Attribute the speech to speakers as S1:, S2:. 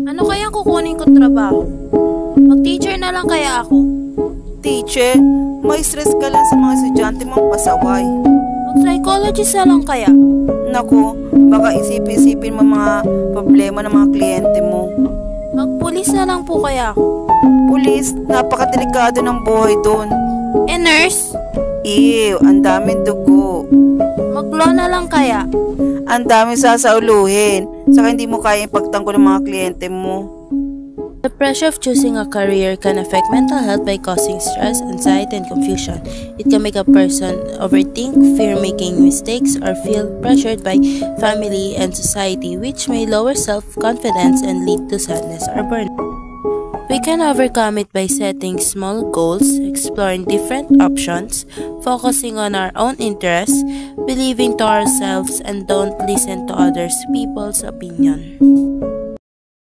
S1: Ano kayang kukunin kong trabaho? Mag-teacher na lang kaya ako?
S2: Teacher, may stress ka lang sa mga estudyante mong pasaway.
S1: Mag-psychologist na lang kaya?
S2: Naku, baka isipin-isipin mo mga problema ng mga kliyente mo.
S1: Mag-pulis na lang po kaya ako?
S2: Pulis, napakadelikado ng buhay doon.
S1: Nurse?
S2: Ew, ang daming dugo.
S1: Mag-law na lang kaya?
S2: Ang daming sasauluhin. Saka hindi mo kaya ipagtanggol ng mga kliyente mo.
S1: The pressure of choosing a career can affect mental health by causing stress, anxiety, and confusion. It can make a person overthink, fear making mistakes, or feel pressured by family and society, which may lower self-confidence and lead to sadness or burnout. We can overcome it by setting small goals, exploring different options, focusing on our own interests, believing to ourselves, and don't listen to others people's opinion.